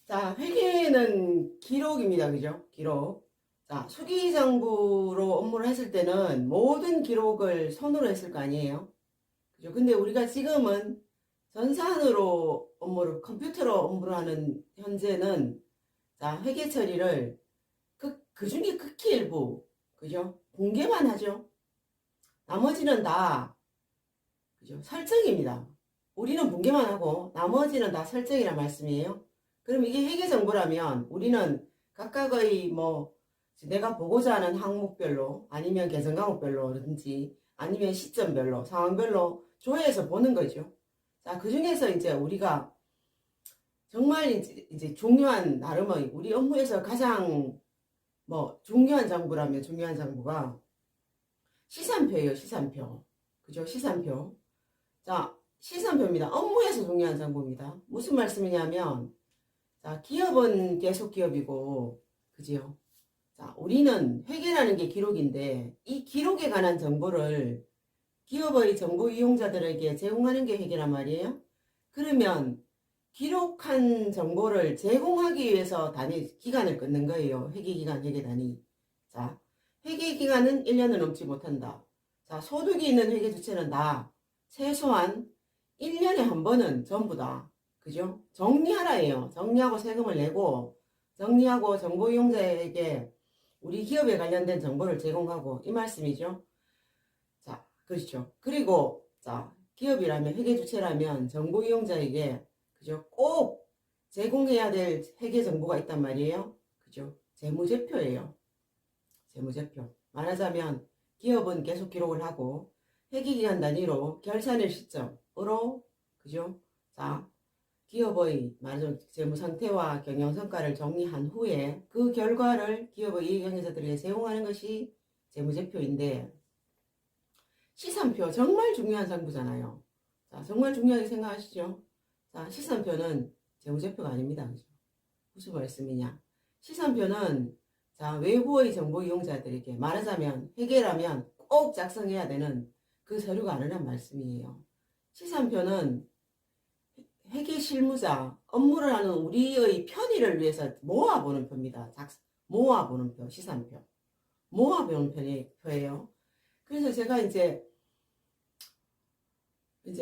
자, 회계는 기록입니다. 그죠? 기록. 자, 수기정부로 업무를 했을 때는 모든 기록을 손으로 했을 거 아니에요? 그죠? 근데 우리가 지금은 전산으로 업무를, 컴퓨터로 업무를 하는 현재는, 자, 회계 처리를 그 중에 극히 일부, 그죠? 공개만 하죠. 나머지는 다, 그죠? 설정입니다. 우리는 공개만 하고, 나머지는 다 설정이란 말씀이에요. 그럼 이게 회계 정보라면 우리는 각각의 뭐 내가 보고자 하는 항목별로 아니면 개선 과목별로든지 아니면 시점별로 상황별로 조회해서 보는 거죠. 자, 그 중에서 이제 우리가 정말 이제 중요한 나름의 우리 업무에서 가장 뭐 중요한 장부라면 중요한 장부가 시산표예요. 시산표. 그죠? 시산표. 자, 시산표입니다. 업무에서 중요한 장부입니다. 무슨 말씀이냐면 자, 기업은 계속 기업이고, 그지요? 자, 우리는 회계라는 게 기록인데, 이 기록에 관한 정보를 기업의 정보 이용자들에게 제공하는 게 회계란 말이에요. 그러면 기록한 정보를 제공하기 위해서 기간을 끊는 거예요. 회계기간, 회계단위. 자, 회계기간은 1년을 넘지 못한다. 자, 소득이 있는 회계 주체는 다 최소한 1년에 한 번은 전부 다 그죠? 정리하라예요. 정리하고 세금을 내고 정리하고 정보 이용자에게 우리 기업에 관련된 정보를 제공하고 이 말씀이죠. 자, 그렇죠. 그리고 자, 기업이라면 회계 주체라면 정보 이용자에게 그죠? 꼭 제공해야 될 회계 정보가 있단 말이에요. 그죠? 재무제표예요. 재무제표. 말하자면 기업은 계속 기록을 하고 회계기간 단위로 결산일 시점으로 그죠? 자, 기업의 말하자면 재무상태와 경영성과를 정리한 후에 그 결과를 기업의 이익영향자들에게 제공하는 것이 재무제표인데 시산표 정말 중요한 장부잖아요. 자, 정말 중요하게 생각하시죠? 자, 시산표는 재무제표가 아닙니다. 그죠? 무슨 말씀이냐? 시산표는 자, 외부의 정보 이용자들에게 말하자면 회계라면 꼭 작성해야 되는 그 서류가 아니란 말씀이에요. 시산표는 회계 실무자, 업무를 하는 우리의 편의를 위해서 모아보는 표입니다. 모아보는 표, 시산표. 모아보는 표예요. 그래서 제가 이제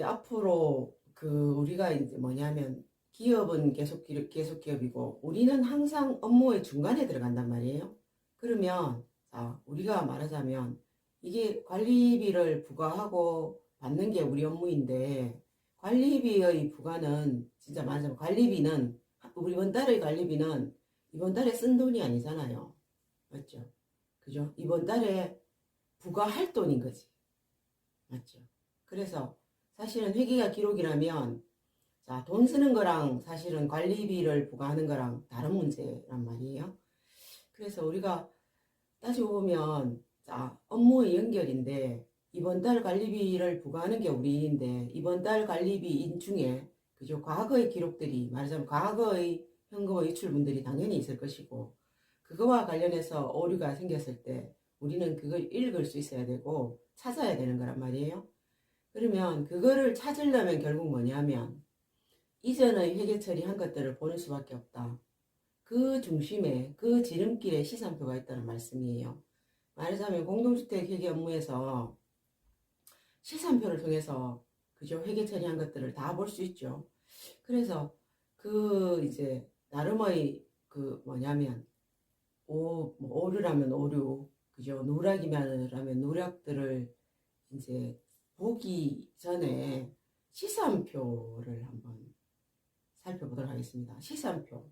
앞으로 우리가 이제 뭐냐면 기업은 계속 기업이고 우리는 항상 업무의 중간에 들어간단 말이에요. 그러면 자, 우리가 말하자면 이게 관리비를 부과하고 받는 게 우리 업무인데 관리비의 부과는 진짜 말하자면 관리비는 우리 이번 달의 관리비는 이번 달에 쓴 돈이 아니잖아요. 맞죠? 그죠? 이번 달에 부과할 돈인 거지. 맞죠? 그래서 사실은 회계가 기록이라면 자, 돈 쓰는 거랑 사실은 관리비를 부과하는 거랑 다른 문제란 말이에요. 그래서 우리가 따지고 보면 자, 업무의 연결인데 이번 달 관리비를 부과하는 게 우리 일인데 이번 달 관리비인 중에 그죠? 과거의 기록들이 말하자면 과거의 현금의 유출분들이 당연히 있을 것이고 그거와 관련해서 오류가 생겼을 때 우리는 그걸 읽을 수 있어야 되고 찾아야 되는 거란 말이에요. 그러면 그거를 찾으려면 결국 뭐냐면 이전의 회계 처리한 것들을 보는 수밖에 없다. 그 중심에 그 지름길에 시산표가 있다는 말씀이에요. 말하자면 공동주택 회계 업무에서 시산표를 통해서 그죠? 회계 처리한 것들을 다 볼 수 있죠. 그래서 이제 나름의 뭐냐면 오류라면 오류 그죠? 누락이라면 누락들을 이제 보기 전에 시산표를 한번 살펴보도록 하겠습니다. 시산표.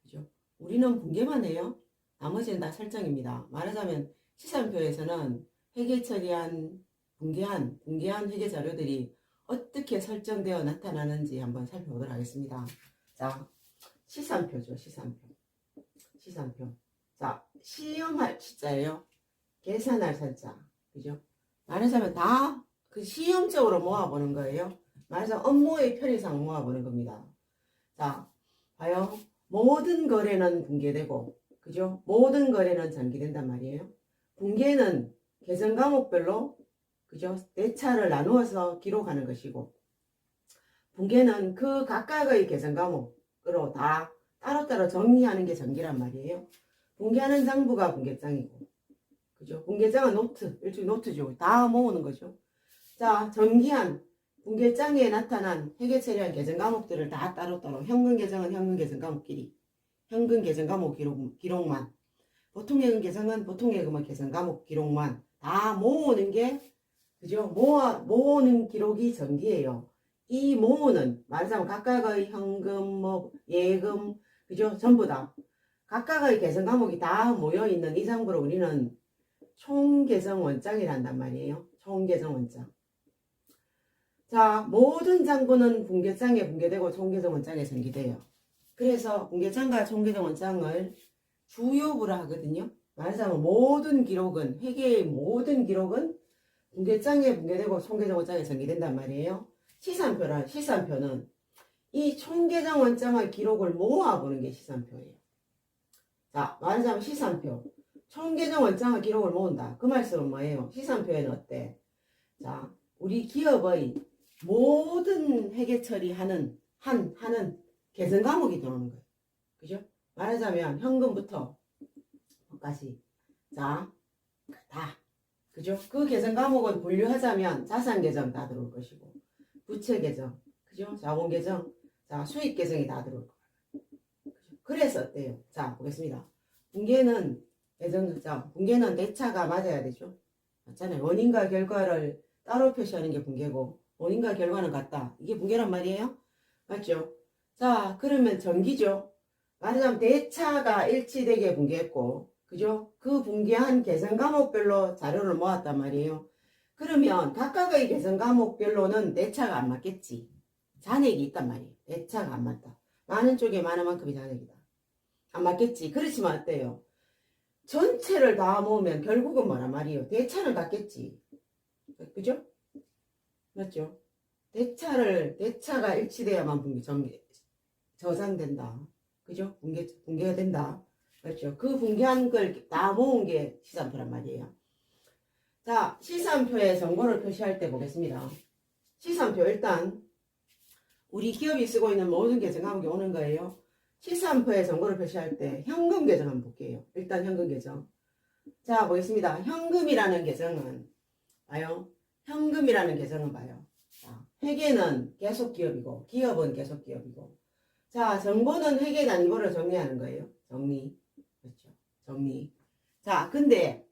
그죠? 우리는 분개만 해요. 나머지는 다 설정입니다. 말하자면 시산표에서는 회계 처리한 분개한 회계 자료들이 어떻게 설정되어 나타나는지 한번 살펴보도록 하겠습니다. 자, 시산표죠. 시산표. 자, 시험할 시자예요. 계산할 산자. 그죠? 말하자면 다 그 시험적으로 모아보는 거예요. 말하자면 업무의 편의상 모아보는 겁니다. 자, 봐요. 모든 거래는 분개되고, 그죠? 모든 거래는 전기된단 말이에요. 분개는 계정 과목별로, 그죠? 대차를 나누어서 기록하는 것이고, 분개는 그 각각의 계정 과목으로 다 따로따로 정리하는 게 전기란 말이에요. 분개하는 장부가 분개장이고, 그죠? 분개장은 노트, 일종의 노트죠. 다 모으는 거죠. 자, 정기한 분개장에 나타난 회계 처리한 계정 과목들을 다 따로따로, 현금 계정은 현금 계정 과목끼리, 현금 계정 과목 기록만, 보통 예금 계정은 보통 예금의 계정 과목 기록만 다 모으는 게, 그죠? 모으는 기록이 전기예요. 이 모으는, 말하자면 각각의 현금, 뭐 예금, 그죠? 전부 다 각각의 계정 과목이 다 모여 있는 이 장부를 우리는 총계정 원장이란단 말이에요. 총계정 원장. 자, 모든 장부는 분계장에 분계되고 총계정 원장에 전기돼요. 그래서 분계장과 총계정 원장을 주요부라 하거든요. 말하자면 모든 기록은, 회계의 모든 기록은 분계장에 분계되고 총계정 원장에 전기된단 말이에요. 시산표는 이 총계정 원장의 기록을 모아보는 게 시산표예요. 자, 말하자면 시산표. 총계정 원장의 기록을 모은다. 그 말씀은 뭐예요? 시산표에는 어때? 자, 우리 기업의 모든 회계 처리하는 하는 계정 과목이 들어오는 거예요. 그죠? 말하자면 현금부터 까지. 자, 다. 그죠? 그 계정 과목은 분류하자면 자산 계정 다 들어올 것이고, 부채 계정, 그죠? 자본 계정, 자, 수익 계정이 다 들어올 거예요. 그죠? 그래서 어때요? 자, 보겠습니다. 분계는 분계는 대차가 맞아야 되죠. 맞잖아요. 원인과 결과를 따로 표시하는 게 분계고, 원인과 결과는 같다. 이게 분계란 말이에요. 맞죠? 자, 그러면 전기죠. 말하자면 대차가 일치되게 분계했고, 그죠? 그 분계한 계정 과목별로 자료를 모았단 말이에요. 그러면 각각의 계정 과목별로는 대차가 안 맞겠지. 잔액이 있단 말이에요. 대차가 안 맞다. 많은 쪽에 많은 만큼이 잔액이다. 안 맞겠지. 그렇지만 어때요? 전체를 다 모으면 결국은 뭐란 말이에요? 대차는 같겠지. 그죠? 맞죠? 대차가 일치돼야만 저장된다. 그죠? 분개가 된다. 그렇죠? 그 분개한 걸 다 모은 게 시산표란 말이에요. 자, 시산표에 정보를 표시할 때 보겠습니다. 시산표 일단 우리 기업이 쓰고 있는 모든 계정 과목이 오는 거예요. 시산표에 정보를 표시할 때 현금 계정 한번 볼게요. 일단 현금 계정. 자, 보겠습니다. 현금이라는 계정은 봐요. 현금이라는 계정은 봐요. 자, 회계는 계속 기업이고 기업은 계속 기업이고. 자, 정보는 회계 단위별로 정리하는 거예요. 정리. 그렇죠. 정리. 자, 근데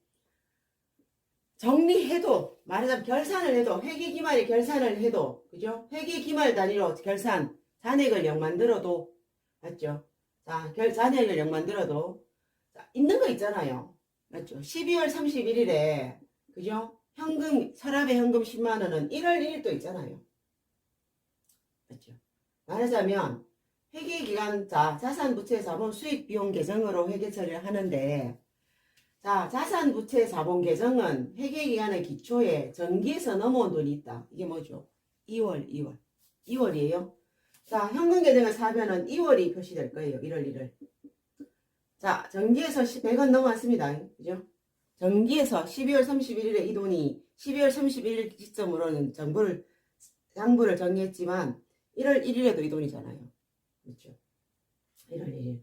정리해도, 말하자면 결산을 해도, 회계기말에 결산을 해도, 그죠? 회계기말 단위로 결산, 잔액을 0 만들어도, 맞죠? 자, 잔액을 0 만들어도, 자, 있는 거 있잖아요. 맞죠? 12월 31일에, 그죠? 서랍에 현금 10만원은 1월 1일도 있잖아요. 맞죠? 말하자면, 회계기간, 자, 자산부채 자본 수익 비용 계정으로 회계 처리를 하는데, 자, 자산부채 자본 계정은 회계기간의 기초에 전기에서 넘어온 돈이 있다. 이게 뭐죠? 2월이에요. 자, 현금 계정을 사면은 2월이 표시될 거예요. 1월 1일. 자, 전기에서 100원 넘어왔습니다. 그죠? 전기에서 12월 31일에 이 돈이 12월 31일 시점으로는 장부를 정리했지만 1월 1일에도 이 돈이잖아요. 그렇죠? 1월 1일.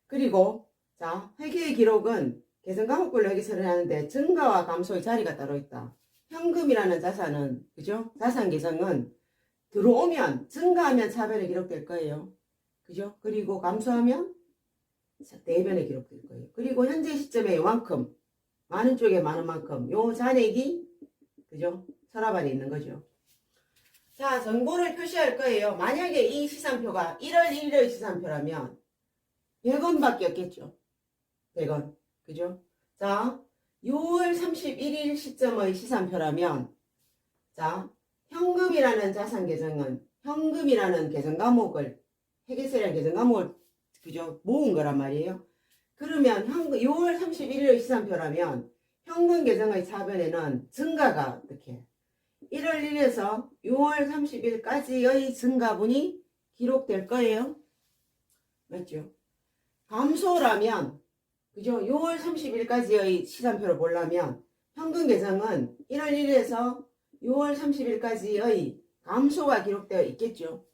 그리고 자, 회계의 기록은 계정 과목별로 회계 처리를 하는데 증가와 감소의 자리가 따로 있다. 현금이라는 자산은, 그죠? 자산 계정은 들어오면 증가하면 차변에 기록될 거예요. 그죠? 그리고 감소하면 대변에 기록될 거예요. 그리고 현재 시점에 요만큼, 많은 쪽에 많은 만큼 요 잔액이, 그죠? 서랍 안에 있는 거죠. 자, 정보를 표시할 거예요. 만약에 이 시산표가 1월 1일의 시산표라면 100원밖에 없겠죠. 100원. 그죠? 자, 6월 31일 시점의 시산표라면, 자, 현금이라는 자산 계정은 현금이라는 계정 과목을, 회계세량 계정 과목을, 그죠? 모은 거란 말이에요. 그러면 6월 31일의 시산표라면 현금 계정의 차변에는 증가가 어떻게? 1월 1일에서 6월 30일까지의 증가분이 기록될 거예요. 맞죠? 감소라면, 그죠? 6월 30일까지의 시산표를 보려면 현금 계정은 1월 1일에서 6월 30일까지의 감소가 기록되어 있겠죠.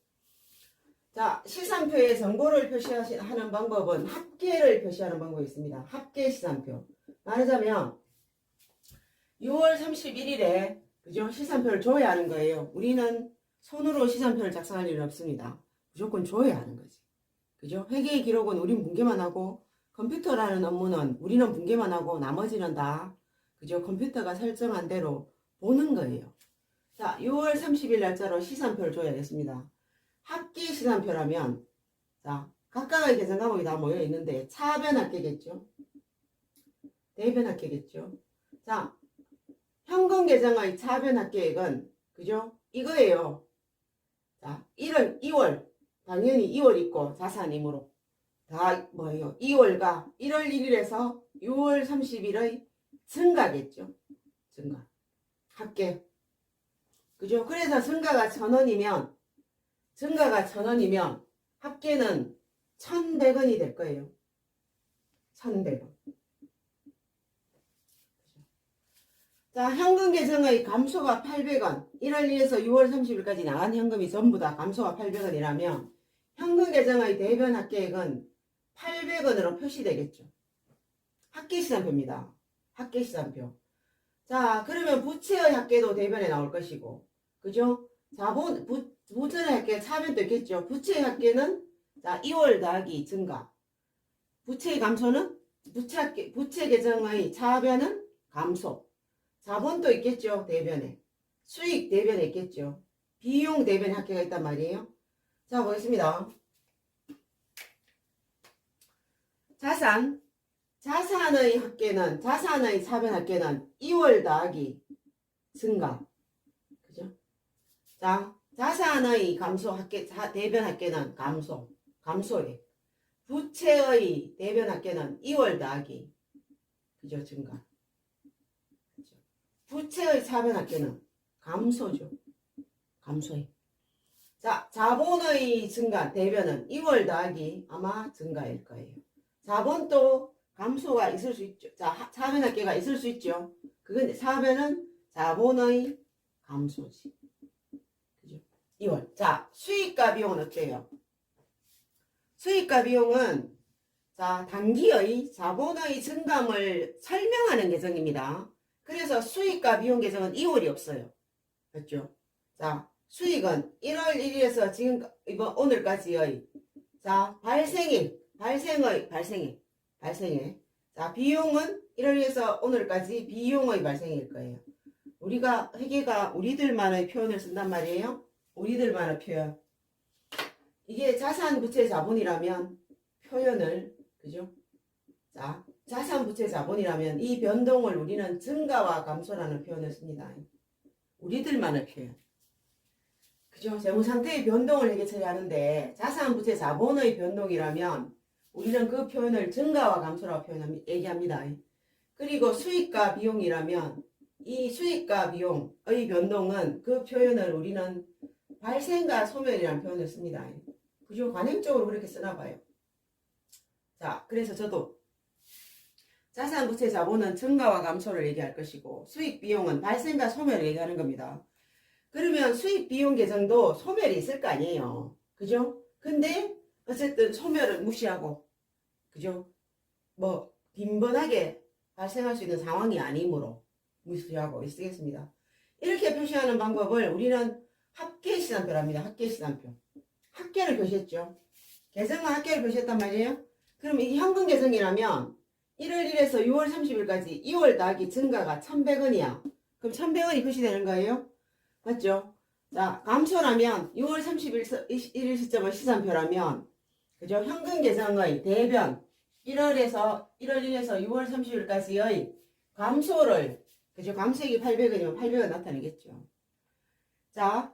자, 시산표에 정보를 표시하는 방법은 합계를 표시하는 방법이 있습니다. 합계 시산표. 말하자면 6월 31일에 그죠? 시산표를 줘야 하는 거예요. 우리는 손으로 시산표를 작성할 일은 없습니다. 무조건 줘야 하는 거지. 그죠? 회계의 기록은 우린 분개만 하고 컴퓨터라는 업무는 우리는 분개만 하고 나머지는 다 그죠? 컴퓨터가 설정한 대로 보는 거예요. 자, 6월 30일 날짜로 시산표를 줘야겠습니다. 합계 시산표라면 자, 각각의 계산 과목이 다 모여 있는데 차변 합계겠죠? 대변 합계겠죠? 자, 현금 계정의 차변 합계액은 그죠? 이거예요. 자, 1월 2월 당연히 2월 있고 자산이므로 다 뭐예요? 2월과 1월 1일에서 6월 30일의 증가겠죠? 증가. 합계. 그죠? 그래서 증가가 1,000원이면 합계는 1,100원이 될 거예요. 1,100원. 자, 현금 계정의 감소가 800원. 1월 1일에서 6월 30일까지 나간 현금이 전부 다 감소가 800원이라면 현금 계정의 대변 합계액은 800원으로 표시되겠죠. 합계시산표입니다. 합계시산표. 자, 그러면 부채의 합계도 대변에 나올 것이고, 그죠? 자본, 부채의 합계 차변도 있겠죠. 부채의 합계는, 자, 2월 더하기 증가. 부채의 감소는, 부채 계정의 차변은 감소. 자본도 있겠죠. 대변에. 수익 대변에 있겠죠. 비용 대변 합계가 있단 말이에요. 자, 보겠습니다. 자산의 합계는, 자산의 차변 합계는 2월 더하기 증가. 그죠? 자, 자산의 감소 합계, 대변 합계는 감소. 감소액. 부채의 대변 합계는 2월 더하기. 그죠? 증가. 그죠? 부채의 차변 합계는 감소죠. 감소액. 자, 자본의 증가, 대변은 2월 더하기 아마 증가일 거예요. 자본도 감소가 있을 수 있죠. 자, 차변 합계가 있을 수 있죠. 그건 차변은 자본의 감소지. 그죠? 2월. 자, 수익과 비용은 어때요? 수익과 비용은 자, 단기의 자본의 증감을 설명하는 계정입니다. 그래서 수익과 비용 계정은 2월이 없어요. 맞죠? 자, 수익은 1월 1일에서 지금 이번 오늘까지의 자, 발생일. 자, 비용은 1월에서 오늘까지 비용의 발생일 거예요. 우리가 회계가 우리들만의 표현을 쓴단 말이에요. 우리들만의 표현. 이게 자산, 부채, 자본이라면 표현을 그죠? 자, 자산, 부채, 자본이라면 이 변동을 우리는 증가와 감소라는 표현을 씁니다. 우리들만의 표현. 그죠? 재무상태의 변동을 회계 처리하는데 자산, 부채, 자본의 변동이라면 우리는 그 표현을 증가와 감소라고 얘기합니다. 그리고 수익과 비용이라면 이 수익과 비용의 변동은 그 표현을 우리는 발생과 소멸이라는 표현을 씁니다. 그죠? 관행적으로 그렇게 쓰나 봐요. 자, 그래서 저도 자산, 부채, 자본은 증가와 감소를 얘기할 것이고 수익, 비용은 발생과 소멸을 얘기하는 겁니다. 그러면 수익, 비용 계정도 소멸이 있을 거 아니에요. 그죠? 근데 어쨌든 소멸을 무시하고 그죠? 뭐 빈번하게 발생할 수 있는 상황이 아니므로 무시하고 쓰겠습니다. 이렇게 표시하는 방법을 우리는 합계시산표로 합니다. 합계시산표. 합계를 표시했죠. 계정과 합계를 표시했단 말이에요. 그럼 이게 현금 계정이라면 1월 1일에서 6월 30일까지 2월 더하기 증가가 1,100원이야. 그럼 1,100원이 표시되는 거예요. 맞죠? 자, 감소라면 6월 31일 시점의 시산표라면 그죠? 현금 계정의 대변 1월 1일에서 6월 30일까지의 감소를 그죠? 감소액이 800원이면 800원 나타내겠죠. 자,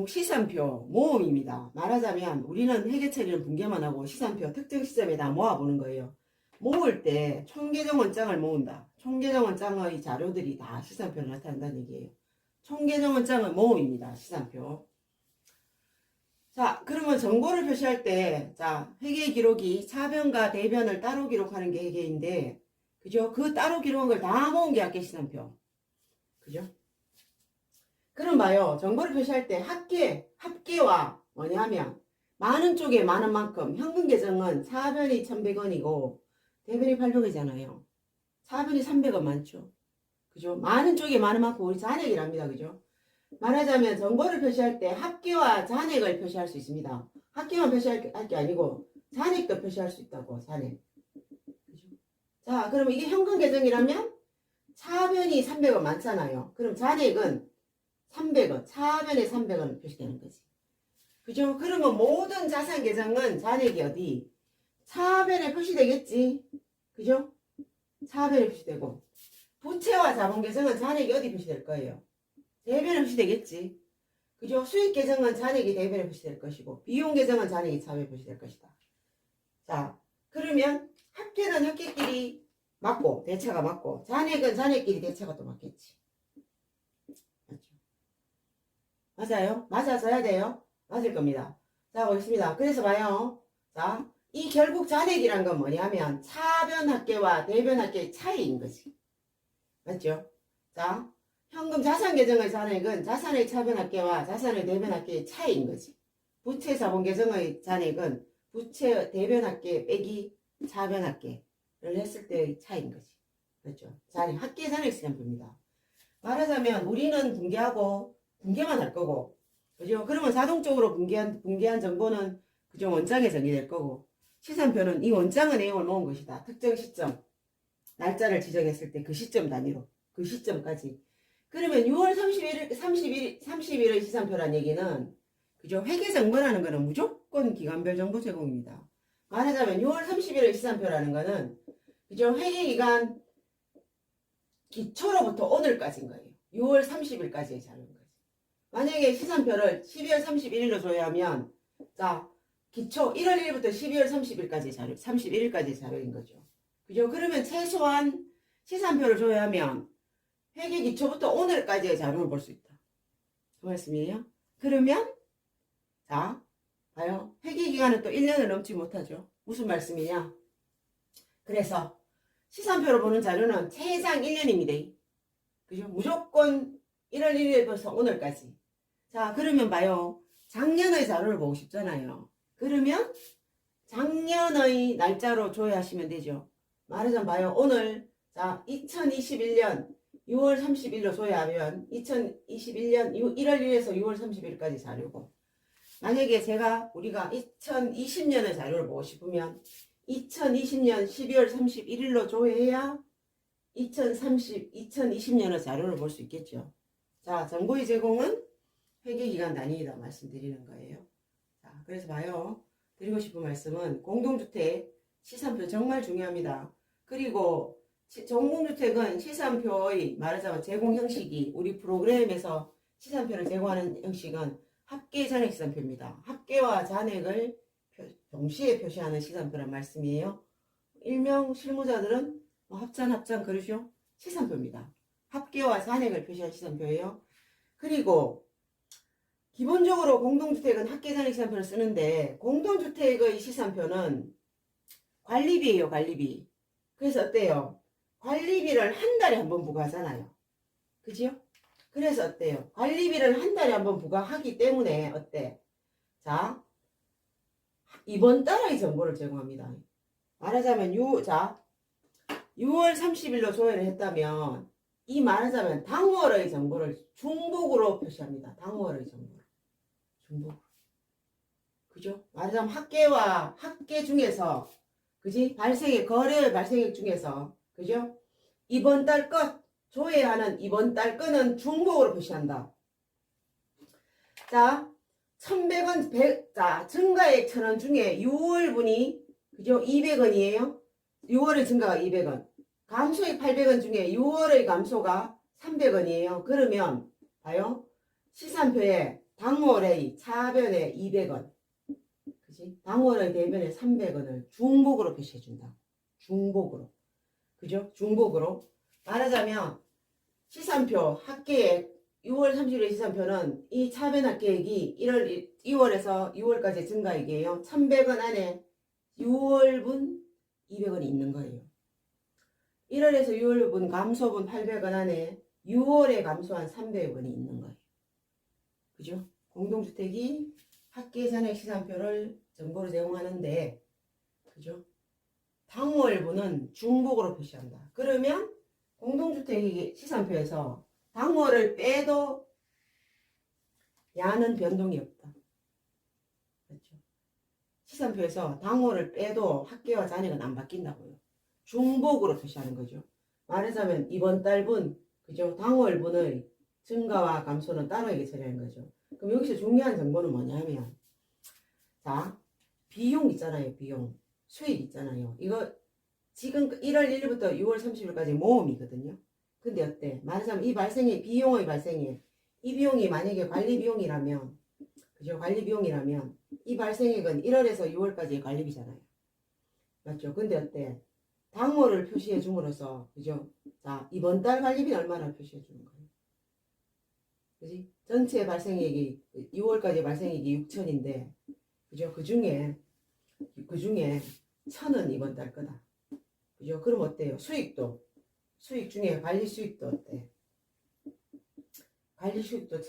시산표 모음입니다. 말하자면 우리는 회계처리는 분개만 하고 시산표 특정 시점에다 모아보는 거예요. 모을 때 총계정원장을 모은다. 총계정원장의 자료들이 다 시산표로 나타난다는 얘기예요. 총계정원장은 모음입니다. 시산표. 자, 그러면 정보를 표시할 때, 자, 회계 기록이 차변과 대변을 따로 기록하는 게 회계인데, 그죠? 그 따로 기록한 걸 다 모은 게 합계시산표. 그죠? 그럼 봐요. 정보를 표시할 때 합계와 뭐냐면, 많은 쪽에 많은 만큼 현금 계정은 차변이 1,100원이고 대변이 800원이잖아요. 차변이 300원 많죠. 그죠? 많은 쪽에 많은 만큼 우리 잔액이랍니다. 그죠? 말하자면 정보를 표시할 때 합계와 잔액을 표시할 수 있습니다. 합계만 표시할 게 아니고 잔액도 표시할 수 있다고. 잔액. 그죠? 자, 그러면 이게 현금 계정이라면 차변이 300원 많잖아요. 그럼 잔액은 300원, 차변에 300원 표시되는 거지. 그죠? 그러면 모든 자산 계정은 잔액이 어디? 차변에 표시되겠지. 그죠? 차변에 표시되고 부채와 자본 계정은 잔액이 어디 표시될 거예요? 대변에 표시되겠지. 그죠? 수익 계정은 잔액이 대변에 표시될 것이고 비용 계정은 잔액이 차변에 표시될 것이다. 자, 그러면 합계는 합계끼리 맞고 대차가 맞고 잔액은 잔액끼리 대차가 또 맞겠지. 맞죠? 맞아요? 맞아줘야 돼요? 맞을 겁니다. 자, 보겠습니다. 그래서 봐요. 자, 이 결국 잔액이란 건 뭐냐면 차변 합계와 대변 합계의 차이인 거지. 맞죠? 자, 현금 자산 계정의 잔액은 자산의 차변 합계와 자산의 대변 합계의 차이인 거지. 부채 자본 계정의 잔액은 부채 대변 합계 빼기 차변 합계를 했을 때의 차이인 거지. 그렇죠? 잔액, 합계 잔액 시간표입니다. 말하자면 우리는 분개하고 분개만 할 거고, 그죠? 그러면 자동적으로 분개한 정보는 그죠? 원장에 정리될 거고, 시산표는 이 원장의 내용을 모은 것이다. 특정 시점, 날짜를 지정했을 때 그 시점 단위로, 그 시점까지. 그러면 6월 30일의 시산표란 얘기는, 그죠? 회계 정보라는 거는 무조건 기간별 정보 제공입니다. 말하자면 6월 30일의 시산표라는 거는, 그죠? 회계 기간 기초로부터 오늘까지인 거예요. 6월 30일까지의 자료인 거지. 만약에 시산표를 12월 31일로 조회하면, 자, 기초 1월 1일부터 12월 30일까지 자료, 31일까지 자료인 거죠. 그죠? 그러면 최소한 시산표를 조회하면 회계 기초부터 오늘까지의 자료를 볼 수 있다. 그 말씀이에요. 그러면 자, 봐요. 회계 기간은 또 1년을 넘지 못하죠. 무슨 말씀이냐? 그래서 시산표로 보는 자료는 최장 1년입니다. 그죠? 무조건 1월 1일부터 오늘까지. 자, 그러면 봐요. 작년의 자료를 보고 싶잖아요. 그러면 작년의 날짜로 조회하시면 되죠. 말하자면 봐요. 오늘 자 2021년 6월 30일로 조회하면 2021년 1월 1일에서 6월 30일까지 자료고, 만약에 우리가 2020년의 자료를 보고 싶으면 2020년 12월 31일로 조회해야 2020년의 자료를 볼 수 있겠죠. 자, 정보의 제공은 회계기간 단위이다 말씀드리는 거예요. 자, 그래서 봐요. 드리고 싶은 말씀은 공동주택 시산표 정말 중요합니다. 그리고 공동주택은 시산표의 말하자면 제공 형식이 우리 프로그램에서 시산표를 제공하는 형식은 합계 잔액 시산표입니다. 합계와 잔액을 동시에 표시하는 시산표란 말씀이에요. 일명 실무자들은 합산 그러죠? 시산표입니다. 합계와 잔액을 표시한 시산표예요. 그리고 기본적으로 공동주택은 합계 잔액 시산표를 쓰는데 공동주택의 시산표는 관리비예요. 관리비. 그래서 어때요? 관리비를 한 달에 한 번 부과하잖아요. 그죠? 그래서 어때요? 관리비를 한 달에 한 번 부과하기 때문에 어때? 자, 이번 달의 정보를 제공합니다. 말하자면 6월 30일로 조회를 했다면 이 말하자면 당월의 정보를 중복으로 표시합니다. 당월의 정보를 중복으로. 그죠? 말하자면 합계 중에서 그지? 거래 발생액 중에서 그죠? 이번 달 것 조회하는 이번 달 거는 중복으로 표시한다. 자, 1,100원, 자, 증가액 1,000원 중에 6월분이, 그죠? 200원이에요. 6월의 증가가 200원. 감소액 800원 중에 6월의 감소가 300원이에요. 그러면, 봐요. 시산표에 당월의 차변에 200원. 그지? 당월의 대변에 300원을 중복으로 표시해준다. 중복으로. 그죠? 중복으로. 말하자면, 시산표 합계액 6월 30일 시산표는 이 차변 합계액이 2월에서 6월까지 증가액이에요. 1,100원 안에 6월분 200원이 있는 거예요. 1월에서 6월분 감소분 800원 안에 6월에 감소한 300원이 있는 거예요. 그죠? 공동주택이 학계 잔액 시산표를 정보로 제공하는데, 그죠? 당월분은 중복으로 표시한다. 그러면 공동주택 시산표에서 당월을 빼도 야는 변동이 없다. 그렇죠? 시산표에서 당월을 빼도 학계와 잔액은 안 바뀐다고요. 중복으로 표시하는 거죠. 말하자면 이번 달분, 그죠? 당월분의 증가와 감소는 따로하게 처리하는 거죠. 그럼 여기서 중요한 정보는 뭐냐면, 자, 비용 있잖아요. 비용. 수익 있잖아요. 이거 지금 1월 1일부터 6월 30일까지 모험이거든요. 근데 어때? 말하자면 이 발생의 비용의 발생에 이 비용이 만약에 관리 비용이라면, 그죠? 관리 비용이라면 이 발생액은 1월에서 6월까지의 관리비잖아요. 맞죠? 근데 어때? 당월을 표시해 줌으로써, 그죠? 자, 이번 달 관리비는 얼마나 표시해 주는 거예요? 그지? 전체 발생액이 6월까지 발생액이 6천인데, 그죠? 그 중에 1,000은 이번 달 거다. 그죠? 그럼 어때요? 수익 중에 관리 수익도 어때? 관리 수익도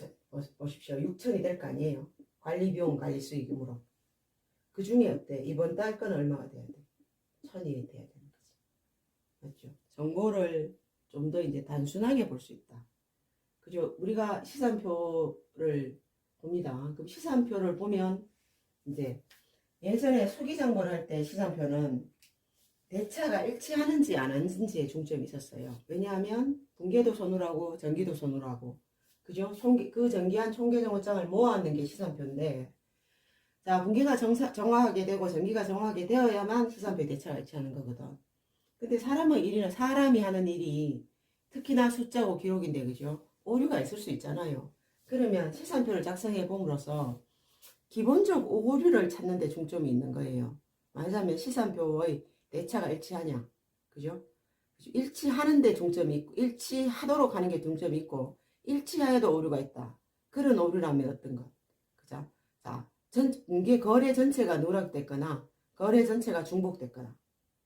보십시오. 6천이 될 거 아니에요. 관리 비용, 관리 수익으로. 그 중에 어때? 이번 달 건 얼마가 돼야 돼? 1,000이 돼야 되는 거지. 맞죠? 정보를 좀 더 이제 단순하게 볼 수 있다. 그죠? 우리가 시산표를 봅니다. 그럼 시산표를 보면 이제 예전에 수기장보를 할 때 시산표는 대차가 일치하는지 안 하는지에 중점이 있었어요. 왜냐하면 분계도 손으로하고 전기도 손으로하고, 그죠? 그 전기한 총계정보장을 모아놓는 게 시산표인데, 자, 분계가 정확하게 되고 전기가 정확하게 되어야만 시산표에 대차가 일치하는 거거든. 근데 사람이 하는 일이 특히나 숫자고 기록인데, 그죠? 오류가 있을 수 있잖아요. 그러면 시산표를 작성해 봄으로써 기본적 오류를 찾는 데 중점이 있는 거예요. 말하자면 시산표의 대차가 일치하냐, 그죠? 일치하는 데 중점이 있고, 일치하도록 하는 게 중점이 있고, 일치하여도 오류가 있다. 그런 오류라면 어떤 것? 그죠? 자, 분계 거래 전체가 누락됐거나, 거래 전체가 중복됐거나,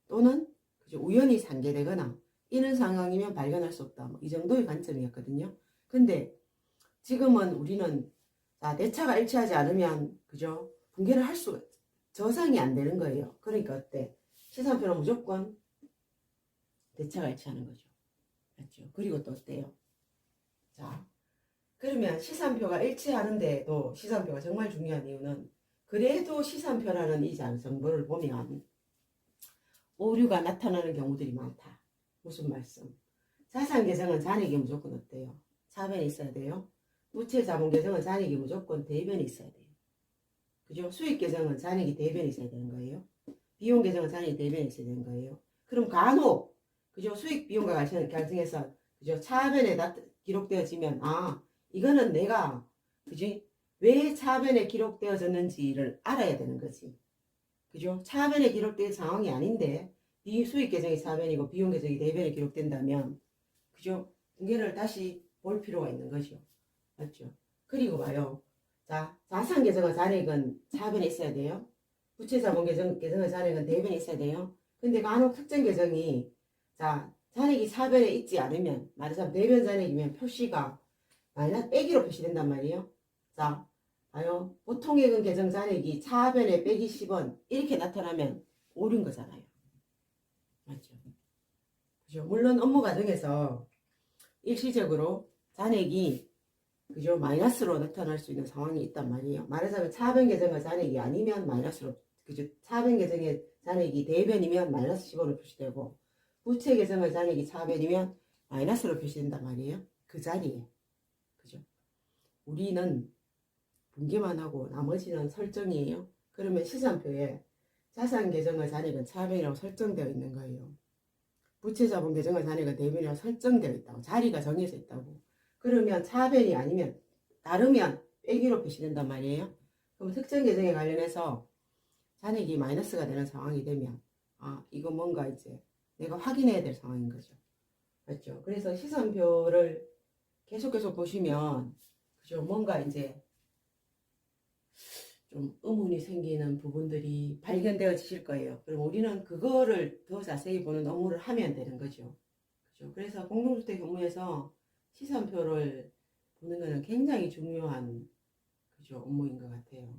또는 그죠? 우연히 산계되거나, 이런 상황이면 발견할 수 없다. 이 정도의 관점이었거든요. 근데 지금은 우리는, 자, 대차가 일치하지 않으면, 그죠? 분계를 할 수가, 저상이 안 되는 거예요. 그러니까 어때? 시산표는 무조건 대차가 일치하는 거죠. 맞죠? 그리고 또 어때요? 자, 그러면 시산표가 일치하는데도 시산표가 정말 중요한 이유는, 그래도 시산표라는 이 정보를 보면 오류가 나타나는 경우들이 많다. 무슨 말씀? 자산 계정은 잔액이 무조건 어때요? 차변에 있어야 돼요. 부채 자본 계정은 잔액이 무조건 대변에 있어야 돼요. 그죠? 수익 계정은 잔액이 대변에 있어야 되는 거예요. 비용 계정은 잔액이 대변에 있어야 되는 거예요. 그럼 간혹, 그죠? 수익 비용과 갈등해서, 그죠? 차변에 기록되어지면, 아, 이거는 내가, 그지? 왜 차변에 기록되어졌는지를 알아야 되는 거지. 그죠? 차변에 기록된 상황이 아닌데, 이 수익 계정이 차변이고 비용 계정이 대변에 기록된다면, 그죠? 분계를 다시 볼 필요가 있는 거죠. 맞죠? 그리고 봐요. 자, 자산 계정의 잔액은 차변에 있어야 돼요. 부채 자본 계정의 잔액은 대변에 있어야 돼요. 근데 간혹 특정 계정이, 자, 잔액이 차변에 있지 않으면, 말하자면 대변 잔액이면 표시가 마이너스 빼기로 표시된단 말이에요. 자, 봐요. 보통예금 계정 잔액이 차변에 빼기 10원 이렇게 나타나면 오류인 거잖아요. 맞죠? 그죠? 물론 업무 과정에서 일시적으로 잔액이, 그죠? 마이너스로 나타날 수 있는 상황이 있단 말이에요. 말하자면 차변 계정의 잔액이 아니면 마이너스로, 그죠? 차변 계정의 잔액이 대변이면 마이너스 10원으로 표시되고, 부채 계정의 잔액이 차변이면 마이너스로 표시된단 말이에요. 그 자리에. 그죠? 우리는 분기만 하고 나머지는 설정이에요. 그러면 시산표에 자산 계정의 잔액은 차변이라고 설정되어 있는 거예요. 부채 자본 계정의 잔액은 대변이라고 설정되어 있다고. 자리가 정해져 있다고. 그러면 차변이 아니면 다르면 빼기로 표시된단 말이에요. 그럼 특정 계정에 관련해서 잔액이 마이너스가 되는 상황이 되면, 아, 이거 뭔가 이제 내가 확인해야 될 상황인 거죠. 맞죠? 그래서 시산표를 계속 보시면, 그죠? 뭔가 이제 좀 의문이 생기는 부분들이 발견되어지실 거예요. 그럼 우리는 그거를 더 자세히 보는 업무를 하면 되는 거죠. 그죠? 그래서 공동주택 업무에서 시산표를 보는 것은 굉장히 중요한, 그죠? 업무인 것 같아요.